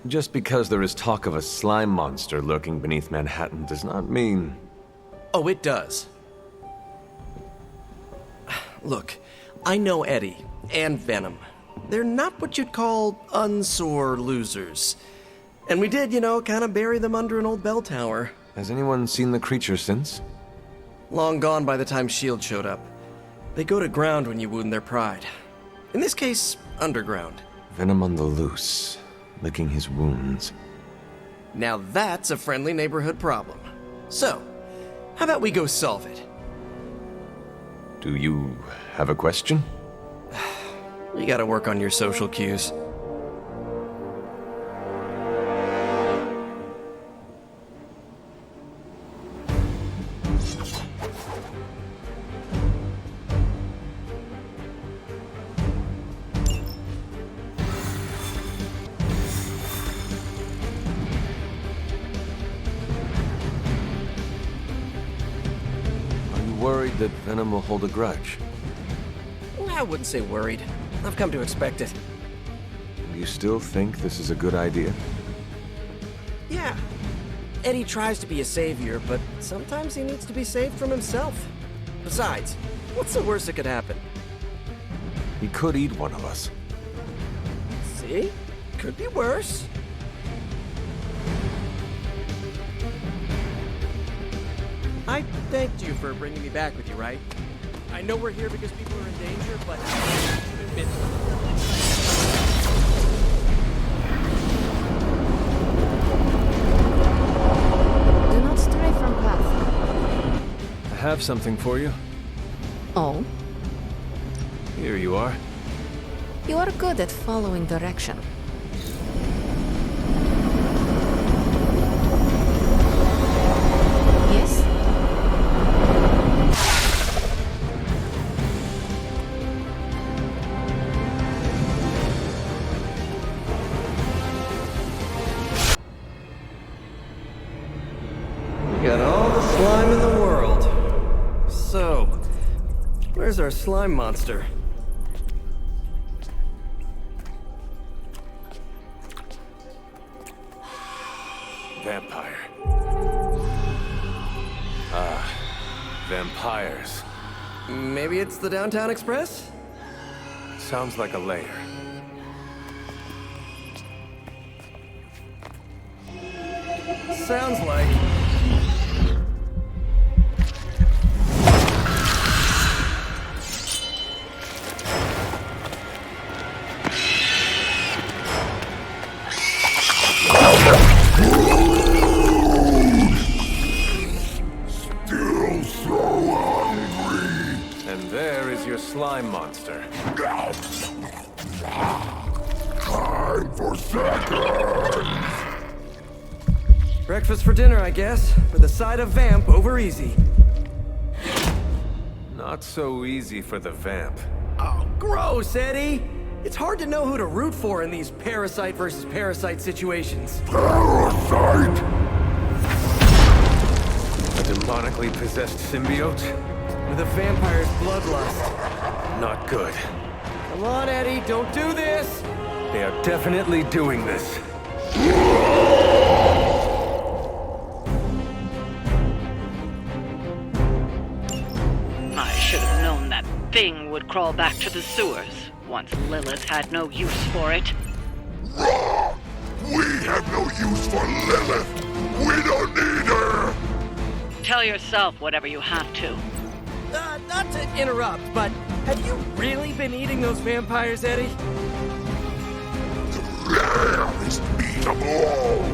Just because there is talk of a slime monster lurking beneath Manhattan does not mean... Oh, it does. Look, I know Eddie and Venom. They're not what you'd call unsore losers. And we did, kind of bury them under an old bell tower. Has anyone seen the creature since? Long gone by the time S.H.I.E.L.D. showed up. They go to ground when you wound their pride. In this case, underground. Venom on the loose, licking his wounds. Now that's a friendly neighborhood problem. So, how about we go solve it? Do you have a question? You gotta work on your social cues. Worried that Venom will hold a grudge? I wouldn't say worried. I've come to expect it. Do you still think this is a good idea? Yeah. Eddie tries to be a savior, but sometimes he needs to be saved from himself. Besides, what's the worst that could happen? He could eat one of us. See? Could be worse. I thanked you for bringing me back with you, right? I know we're here because people are in danger, but admit Do not stray from path. I have something for you. Oh? Here you are. You are good at following direction. Yes? got all the slime in the world. So, where's our slime monster? Vampire. Vampires. Maybe it's the Downtown Express? Sounds like a lair. Sounds like... Still so hungry. And there is your slime monster. Time for seconds. breakfast for dinner, I guess, with a side of vamp over easy. Not so easy for the vamp. Oh, gross, Eddie! It's hard to know who to root for in these parasite versus parasite situations. Parasite? A demonically possessed symbiote? With a vampire's bloodlust. Not good. Come on, Eddie, don't do this! They are definitely doing this. I should have known that thing would crawl back to the sewers once Lilith had no use for it. Wrong! We have no use for Lilith! We don't need her! Tell yourself whatever you have to. Not to interrupt, but have you really been eating those vampires, Eddie? The rarest meat of all!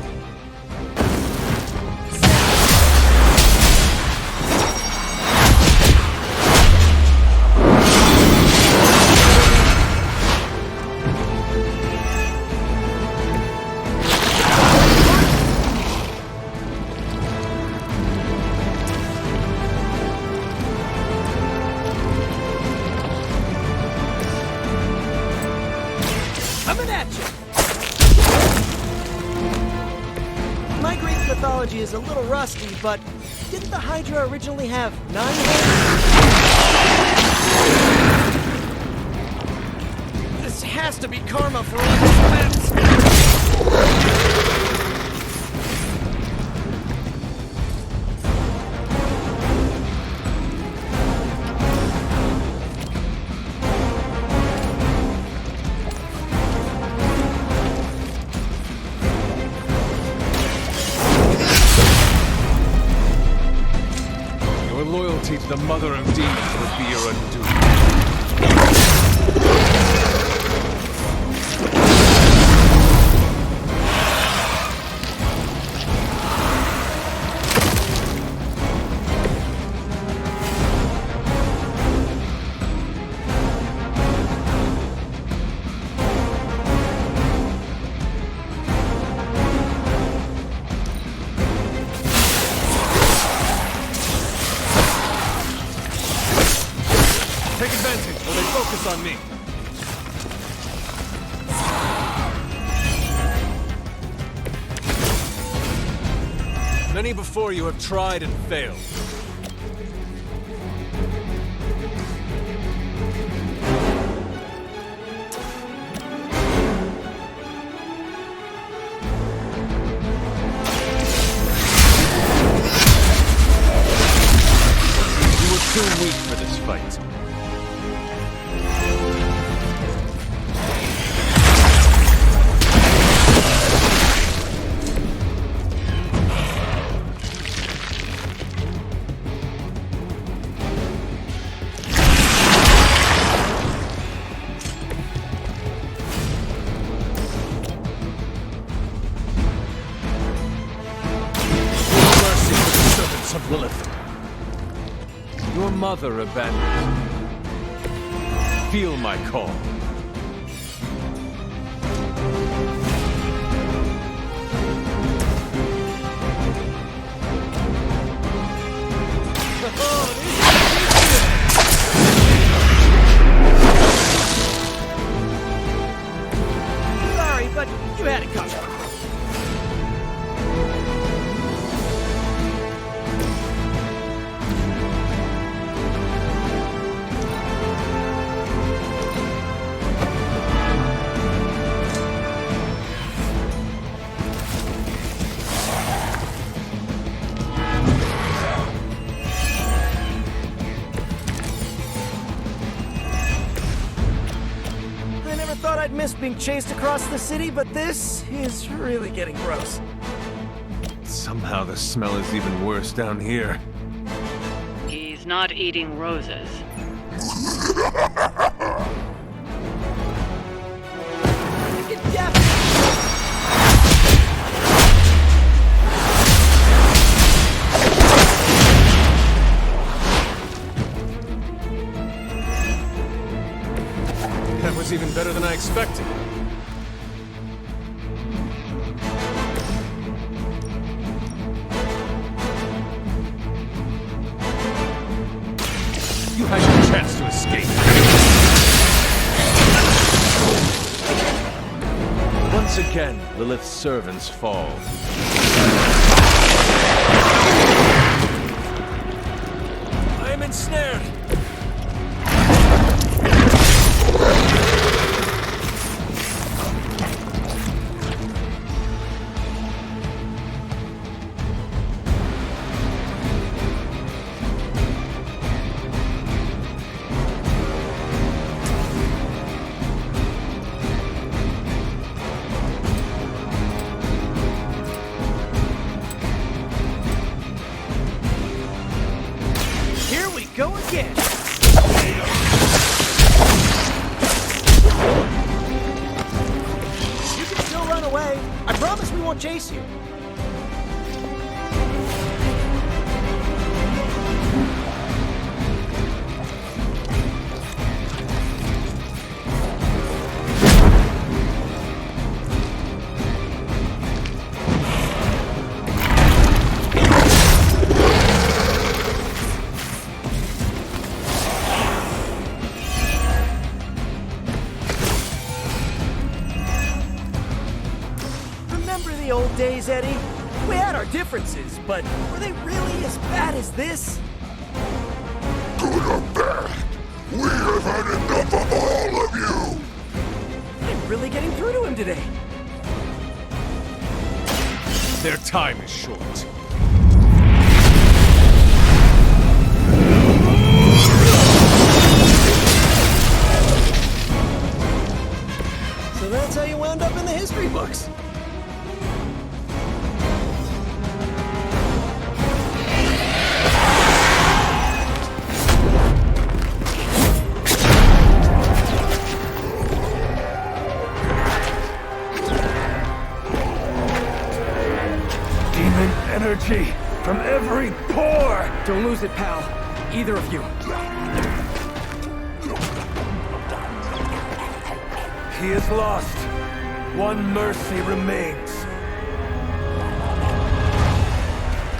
Coming at you! My Greek mythology is a little rusty, but didn't the HYDRA originally have 9 heads? This has to be karma for all this mess! loyalty to the Mother of Demons would be your undoing. Take advantage while they focus on me. Many before you have tried and failed. You were too weak for this fight. Of Lilith. Your mother abandoned you. Feel my call. Sorry, but you had it coming. Thought I'd miss being chased across the city, but this is really getting gross. Somehow the smell is even worse down here. He's not eating roses. That was even better than I expected. You had your chance to escape. Once again, Lilith's servants fall. I am ensnared! Go again! You can still run away. I promise we won't chase you. The old days, Eddie. We had our differences, but were they really as bad as this? Good or bad, we have had enough of all of you! I'm really getting through to him today. Their time is short. So that's how you wound up in the history books. energy from every pore! Don't lose it, pal. Either of you. He is lost. One mercy remains.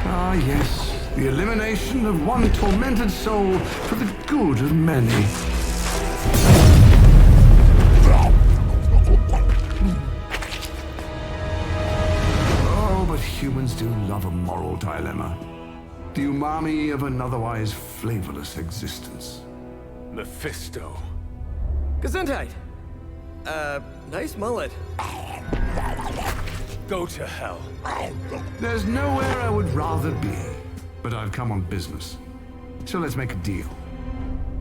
Ah, yes. The elimination of one tormented soul for the good of many. Oh, but humans do love a moral dilemma. The umami of an otherwise flavorless existence. Mephisto. Gesundheit. Nice mullet. Go to hell. There's nowhere I would rather be, but I've come on business. So let's make a deal.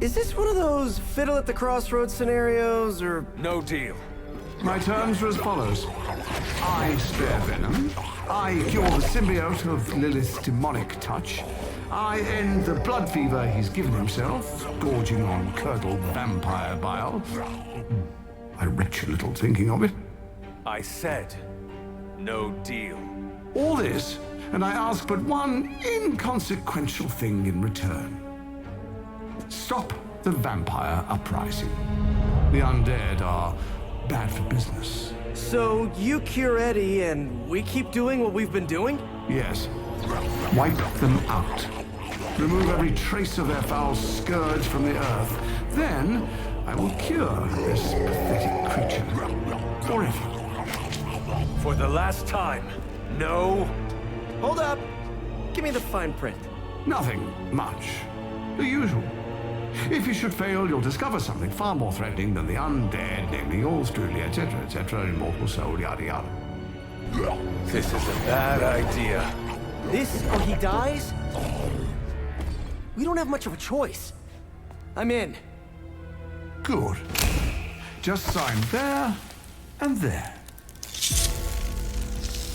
Is this one of those fiddle at the crossroads scenarios, or... No deal. My terms are as follows. I spare Venom. I cure the symbiote of Lilith's demonic touch. I end the blood fever he's given himself, gorging on curdled vampire bile. I retch a little thinking of it. I said, no deal. All this, and I ask but one inconsequential thing in return. Stop the vampire uprising. The undead are bad for business. So you cure Eddie, and we keep doing what we've been doing? Yes. Wipe them out. Remove every trace of their foul scourge from the earth. Then I will cure this pathetic creature forever. For the last time, no. Hold up. Give me the fine print. Nothing much. The usual. If you should fail, you'll discover something far more threatening than the undead, namely yours truly, etc., immortal soul, yada yada. This is a bad idea. This or he dies? We don't have much of a choice. I'm in. Good. Just sign there and there.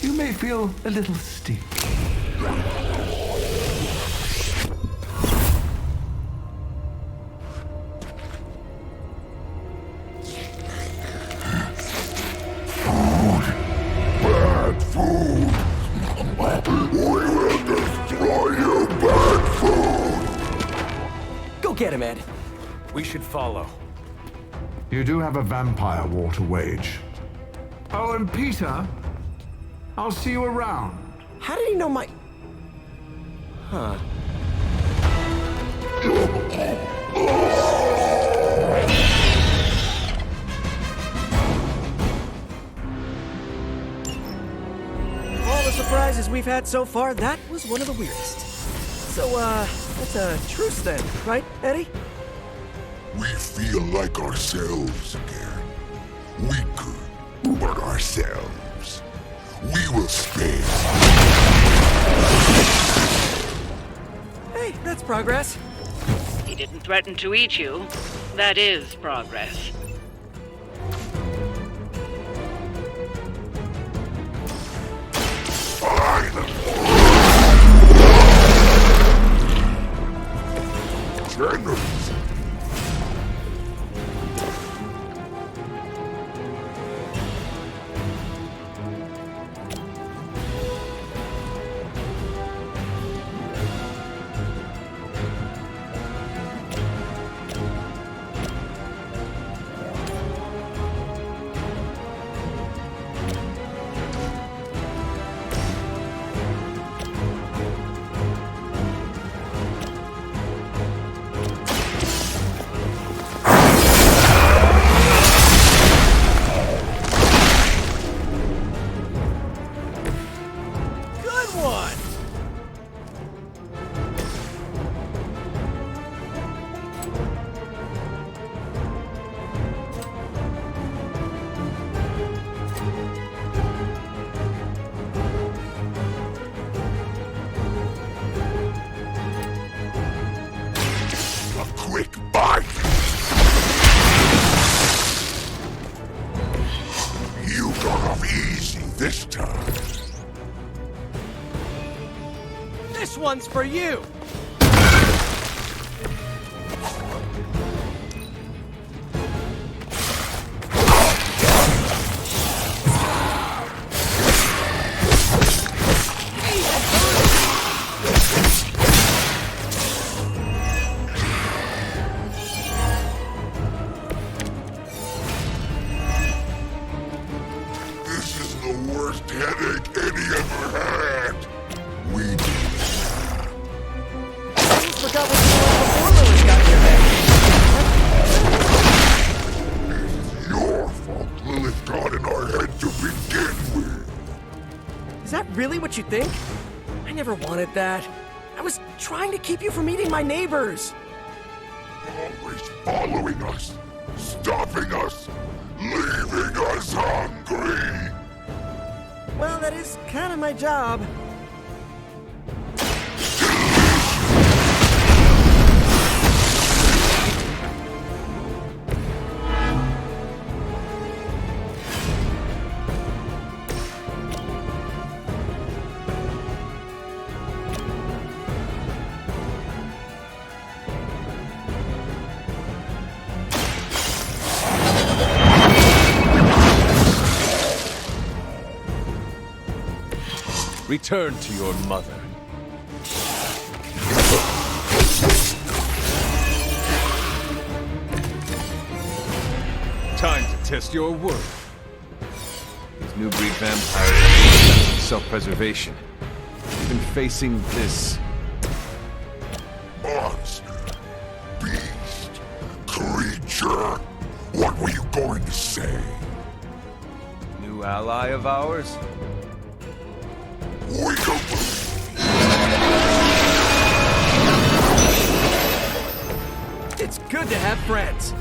You may feel a little stiff. Bad food! We will destroy you, bad food! Go get him, Ed. We should follow. You do have a vampire war to wage. Oh, and Peter, I'll see you around. How did he know my... Huh. All the surprises we've had so far, that was one of the weirdest. So, that's a truce then, right, Eddie? We feel like ourselves again. Weaker, but ourselves. We will spare. Hey, that's progress. He didn't threaten to eat you. That is progress. Generous. Quick bite! You got off easy this time. This one's for you! Is that really what you think? I never wanted that. I was trying to keep you from eating my neighbors. Always following us, stopping us, leaving us hungry. Well, that is kind of my job. Return to your mother. Time to test your worth. These new breed vampires have a sense of self-preservation. Even facing this Monster, beast, creature. What were you going to say? new ally of ours, We don't believe. It's good to have friends.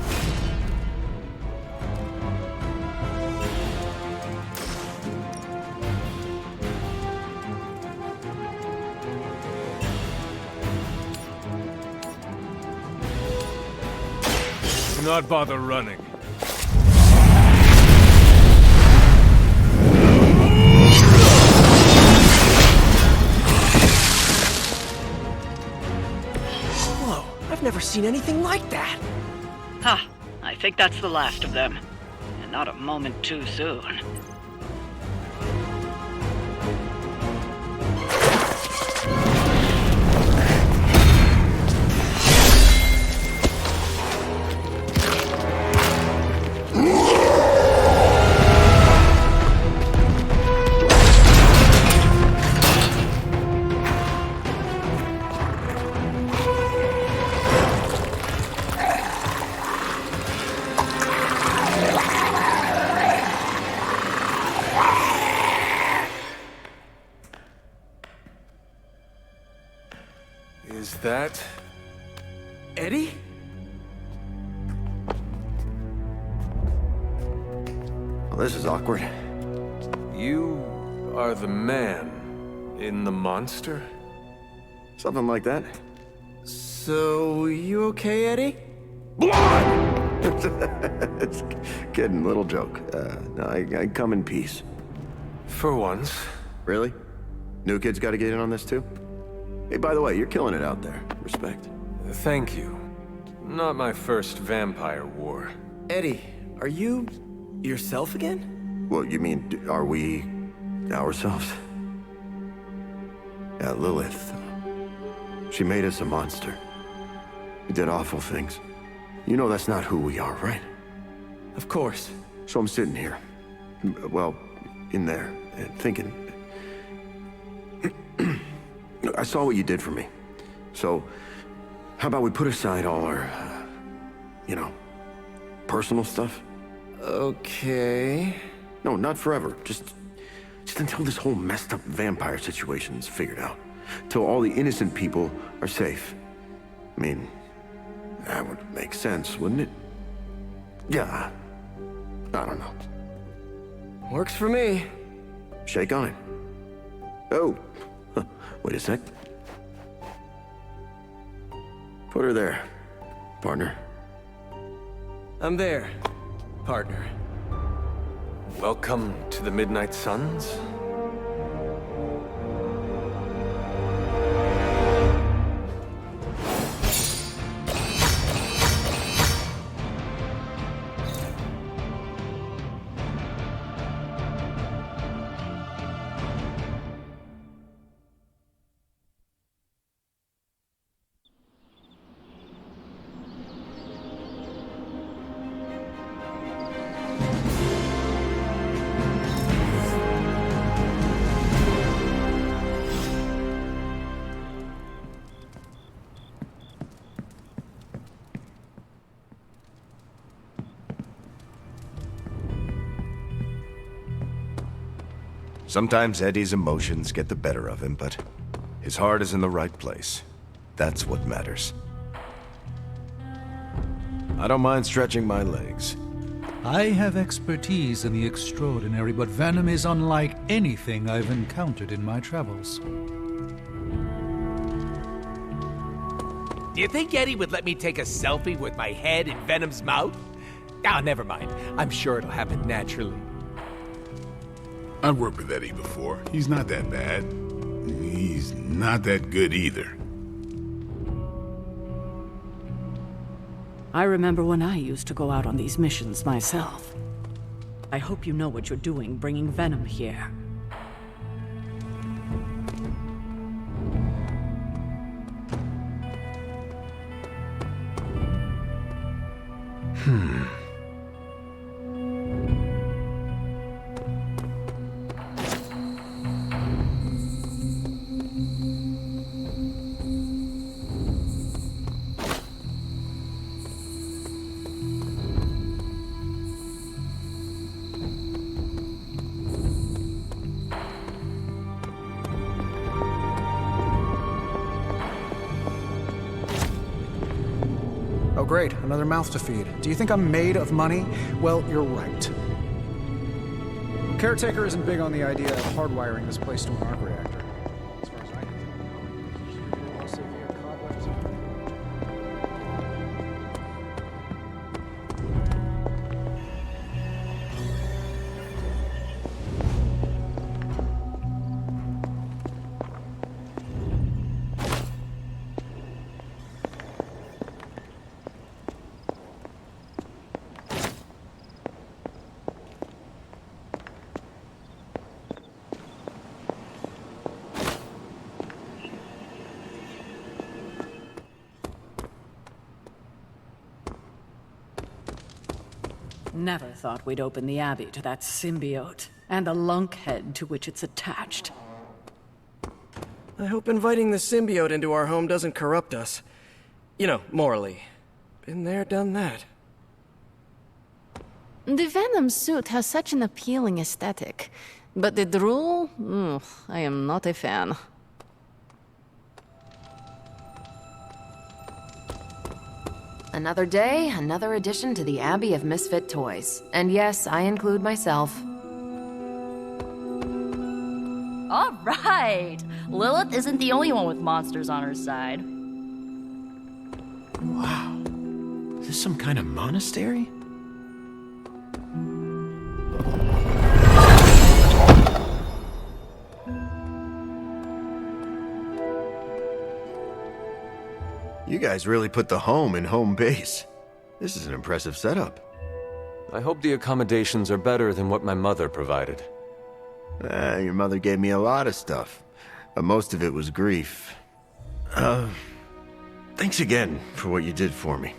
do not bother running. Whoa, I've never seen anything like that. Ha! I think that's the last of them. And not a moment too soon. Is that... Eddie? Well, this is awkward. You are the man in the monster? Something like that. So, you okay, Eddie? It's kidding, little joke. No, I come in peace. For once. Really? New kids got to get in on this too? Hey, by the way, you're killing it out there. Respect. Thank you. Not my first vampire war. Eddie, are you yourself again? Well, you mean, are we ourselves? Yeah, Lilith. She made us a monster. We did awful things. You know that's not who we are, right? Of course. So I'm sitting here, well, in there, and thinking... I saw what you did for me. So, how about we put aside all our, personal stuff? Okay. No, not forever. Just until this whole messed up vampire situation's figured out. Till all the innocent people are safe. I mean, that would make sense, wouldn't it? Yeah. I don't know. Works for me. Shake on it. Oh. Wait a sec. Put her there, partner. I'm there, partner. Welcome to the Midnight Suns? Sometimes Eddie's emotions get the better of him, but his heart is in the right place. That's what matters. I don't mind stretching my legs. I have expertise in the extraordinary, but Venom is unlike anything I've encountered in my travels. Do you think Eddie would let me take a selfie with my head in Venom's mouth? Ah, never mind. I'm sure it'll happen naturally. I've worked with Eddie before. He's not that bad. He's not that good either. I remember when I used to go out on these missions myself. I hope you know what you're doing bringing Venom here. Oh great, another mouth to feed. Do you think I'm made of money? Well, you're right. Caretaker isn't big on the idea of hardwiring this place to an arc reactor. As far as I can tell, mostly via cobwebs. Never thought we'd open the Abbey to that symbiote, and the lunkhead to which it's attached. I hope inviting the symbiote into our home doesn't corrupt us. You know, morally. Been there, done that. The Venom suit has such an appealing aesthetic, but the drool? I am not a fan. Another day, another addition to the Abbey of Misfit Toys. And yes, I include myself. All right! Lilith isn't the only one with monsters on her side. Wow. Is this some kind of monastery? You guys really put the home in home base. This is an impressive setup. I hope the accommodations are better than what my mother provided. Your mother gave me a lot of stuff, but most of it was grief. Thanks again for what you did for me.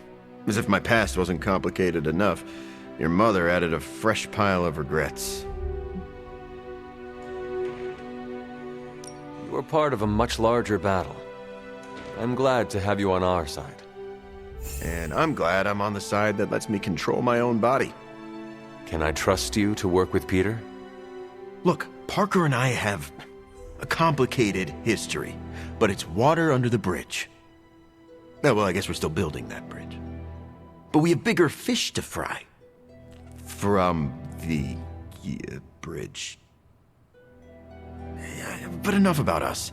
As if my past wasn't complicated enough, your mother added a fresh pile of regrets. You were part of a much larger battle. I'm glad to have you on our side. And I'm glad I'm on the side that lets me control my own body. Can I trust you to work with Peter? Look, Parker and I have a complicated history, but it's water under the bridge. Oh, well, I guess we're still building that bridge. But we have bigger fish to fry. From the bridge. Yeah, but enough about us.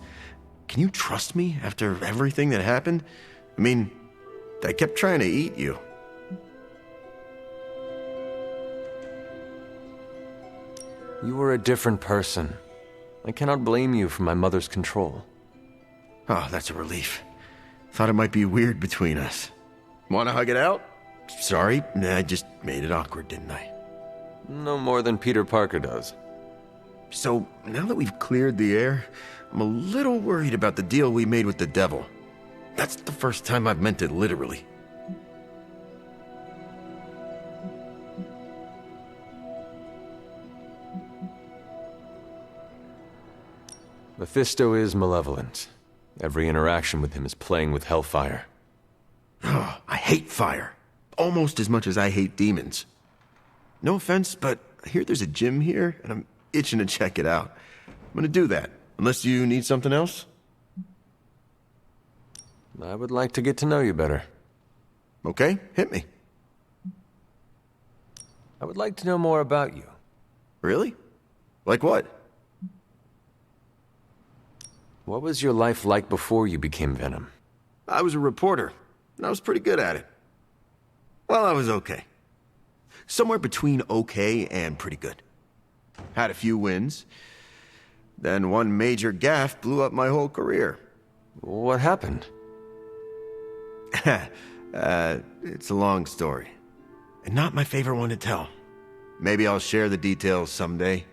Can you trust me after everything that happened? I mean, I kept trying to eat you. You were a different person. I cannot blame you for my mother's control. Oh, that's a relief. Thought it might be weird between us. Want to hug it out? Sorry, I just made it awkward, didn't I? No more than Peter Parker does. So, now that we've cleared the air, I'm a little worried about the deal we made with the devil. That's the first time I've meant it literally. Mephisto is malevolent. Every interaction with him is playing with hellfire. Oh, I hate fire. Almost as much as I hate demons. No offense, but I hear there's a gym here, and I'm itching to check it out. I'm gonna do that, unless you need something else? I would like to get to know you better. Okay, hit me. I would like to know more about you. Really? Like what? What was your life like before you became Venom? I was a reporter, and I was pretty good at it. Well, I was okay. Somewhere between okay and pretty good. Had a few wins. Then one major gaffe blew up my whole career. What happened? It's a long story. And not my favorite one to tell. Maybe I'll share the details someday.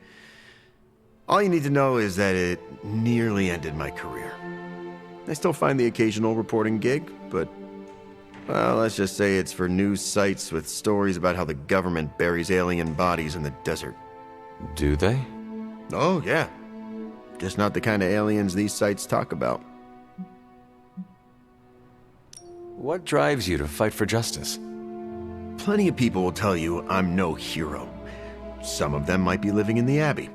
All you need to know is that it nearly ended my career. I still find the occasional reporting gig, but, well, let's just say it's for news sites with stories about how the government buries alien bodies in the desert. Do they? Oh, yeah. Just not the kind of aliens these sites talk about. What drives you to fight for justice? Plenty of people will tell you I'm no hero. Some of them might be living in the Abbey.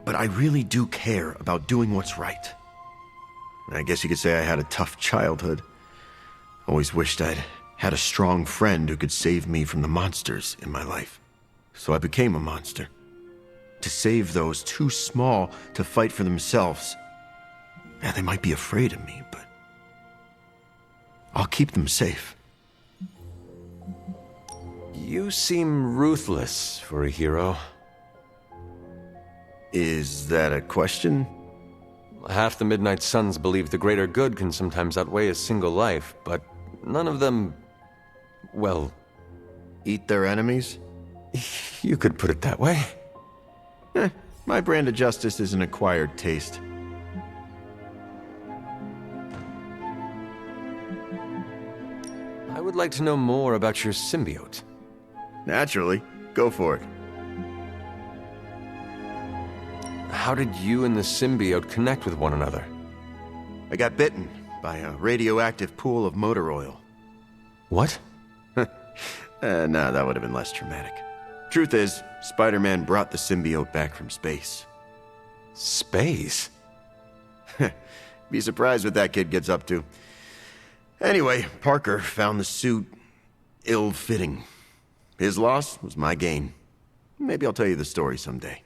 But I really do care about doing what's right. I guess you could say I had a tough childhood. Always wished I'd had a strong friend who could save me from the monsters in my life. So I became a monster. To save those too small to fight for themselves. Yeah, they might be afraid of me, but I'll keep them safe. You seem ruthless for a hero. Is that a question? Half the Midnight Suns believe the greater good can sometimes outweigh a single life, but none of them, well... Eat their enemies? You could put it that way. My brand of justice is an acquired taste. I would like to know more about your symbiote. Naturally. Go for it. How did you and the symbiote connect with one another? I got bitten by a radioactive pool of motor oil. What? No, that would have been less traumatic. Truth is, Spider-Man brought the symbiote back from space. Space? Be surprised what that kid gets up to. Anyway, Parker found the suit ill-fitting. His loss was my gain. Maybe I'll tell you the story someday.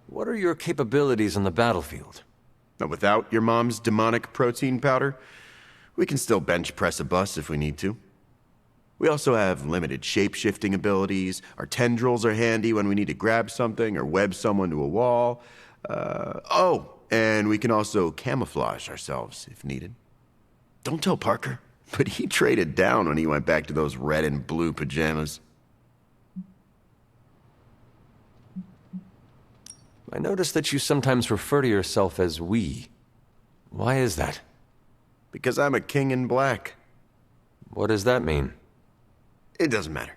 What are your capabilities on the battlefield? Now, without your mom's demonic protein powder, we can still bench press a bus if we need to. We also have limited shape-shifting abilities. Our tendrils are handy when we need to grab something or web someone to a wall. And we can also camouflage ourselves if needed. Don't tell Parker, but he traded down when he went back to those red and blue pajamas. I noticed that you sometimes refer to yourself as we. Why is that? Because I'm a king in black. What does that mean? It doesn't matter.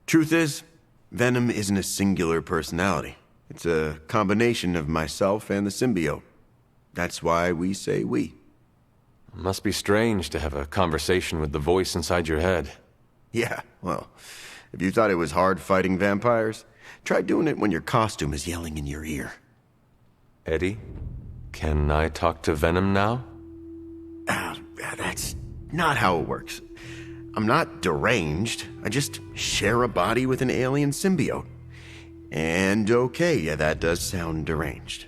Truth is, Venom isn't a singular personality. It's a combination of myself and the symbiote. That's why we say we. It must be strange to have a conversation with the voice inside your head. Yeah, well, if you thought it was hard fighting vampires, try doing it when your costume is yelling in your ear. Eddie, can I talk to Venom now? That's not how it works. I'm not deranged. I just share a body with an alien symbiote. And okay, yeah, that does sound deranged.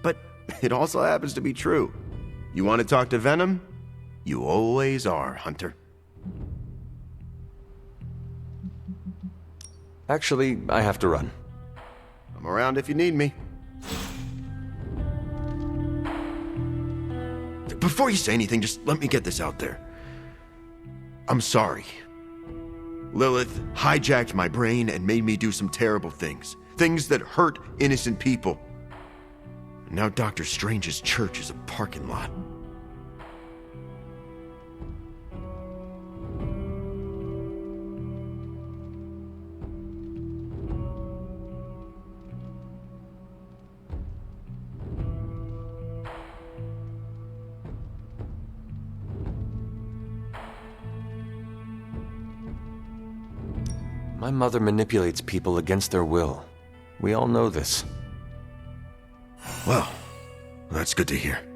But it also happens to be true. You want to talk to Venom? You always are, Hunter. Actually, I have to run. I'm around if you need me. Before you say anything, just let me get this out there. I'm sorry. Lilith hijacked my brain and made me do some terrible things. Things that hurt innocent people. And now Dr. Strange's church is a parking lot. My mother manipulates people against their will. We all know this. Well, that's good to hear.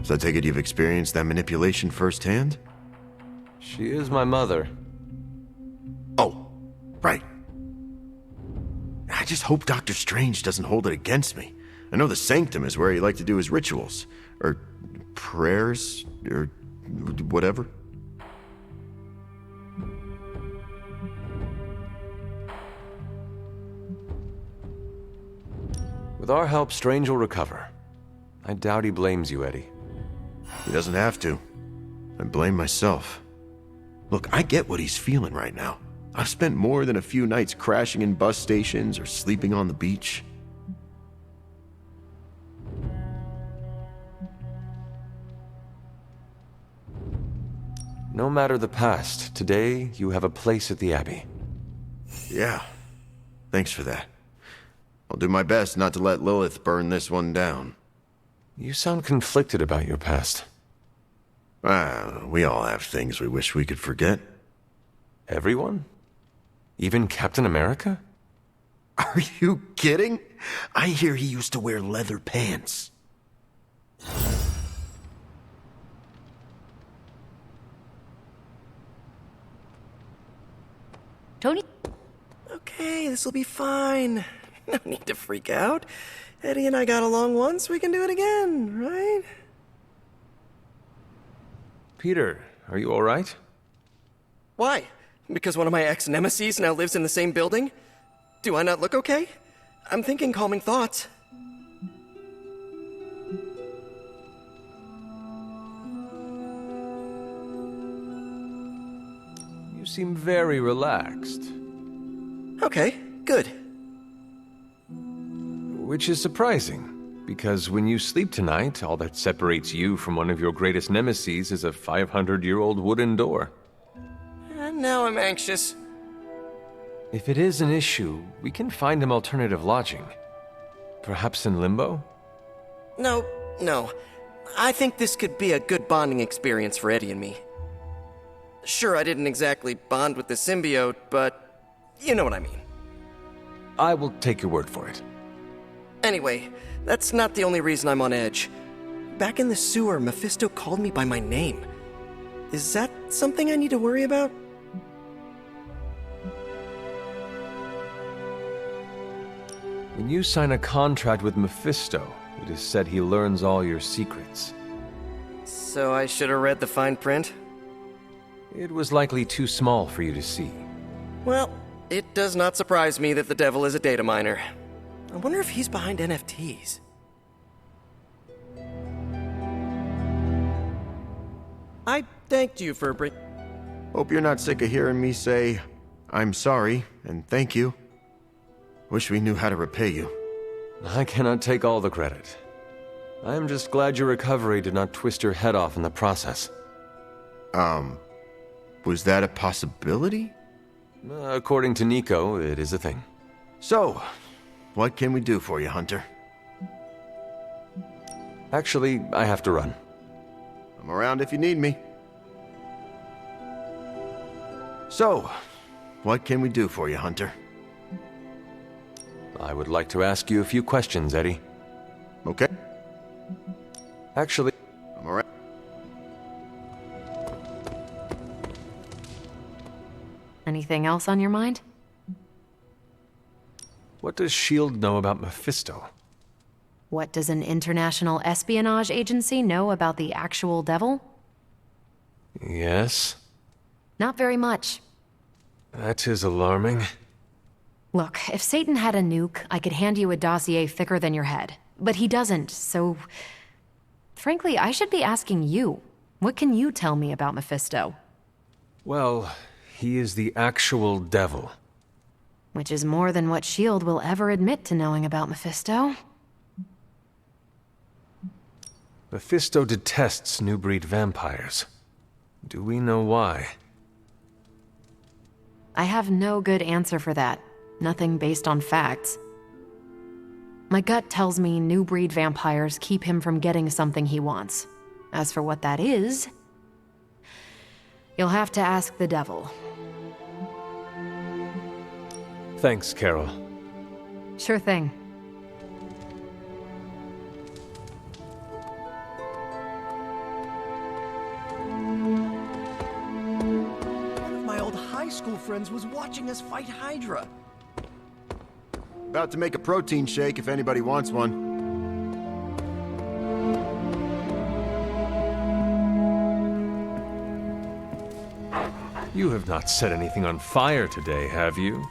So I take it you've experienced that manipulation firsthand? She is my mother. Oh, right. I just hope Dr. Strange doesn't hold it against me. I know the sanctum is where he liked to do his rituals. Or prayers, or whatever. With our help, Strange will recover. I doubt he blames you, Eddie. He doesn't have to. I blame myself. Look, I get what he's feeling right now. I've spent more than a few nights crashing in bus stations or sleeping on the beach. No matter the past, today you have a place at the Abbey. Yeah, thanks for that. I'll do my best not to let Lilith burn this one down. You sound conflicted about your past. We all have things we wish we could forget. Everyone? Even Captain America? Are you kidding? I hear he used to wear leather pants. Tony? Okay, this'll be fine. No need to freak out. Eddie and I got along once, we can do it again, right? Peter, are you all right? Why? Because one of my ex-nemesis now lives in the same building? Do I not look okay? I'm thinking calming thoughts. You seem very relaxed. Okay, good. Which is surprising, because when you sleep tonight, all that separates you from one of your greatest nemeses is a 500-year-old wooden door. And now I'm anxious. If it is an issue, we can find him alternative lodging. Perhaps in Limbo? No. I think this could be a good bonding experience for Eddie and me. Sure, I didn't exactly bond with the symbiote, but you know what I mean. I will take your word for it. Anyway, that's not the only reason I'm on edge. Back in the sewer, Mephisto called me by my name. Is that something I need to worry about? When you sign a contract with Mephisto, it is said he learns all your secrets. So I should have read the fine print? It was likely too small for you to see. Well, it does not surprise me that the devil is a data miner. I wonder if he's behind NFTs. I thanked you for Hope you're not sick of hearing me say, I'm sorry, and thank you. Wish we knew how to repay you. I cannot take all the credit. I am just glad your recovery did not twist your head off in the process. Was that a possibility? According to Nico, it is a thing. So, what can we do for you, Hunter? Actually, I have to run. I'm around if you need me. So, what can we do for you, Hunter? I would like to ask you a few questions, Eddie. Okay. Actually, I'm around. Anything else on your mind? what does S.H.I.E.L.D. know about Mephisto? What does an international espionage agency know about the actual devil? Yes? Not very much. That is alarming. Look, if Satan had a nuke, I could hand you a dossier thicker than your head. But he doesn't, so... Frankly, I should be asking you. What can you tell me about Mephisto? Well, he is the actual devil. Which is more than what S.H.I.E.L.D. will ever admit to knowing about Mephisto. Mephisto detests new breed vampires. Do we know why? I have no good answer for that. Nothing based on facts. My gut tells me new breed vampires keep him from getting something he wants. As for what that is, you'll have to ask the devil. Thanks, Carol. Sure thing. One of my old high school friends was watching us fight HYDRA. About to make a protein shake if anybody wants one. You have not set anything on fire today, have you?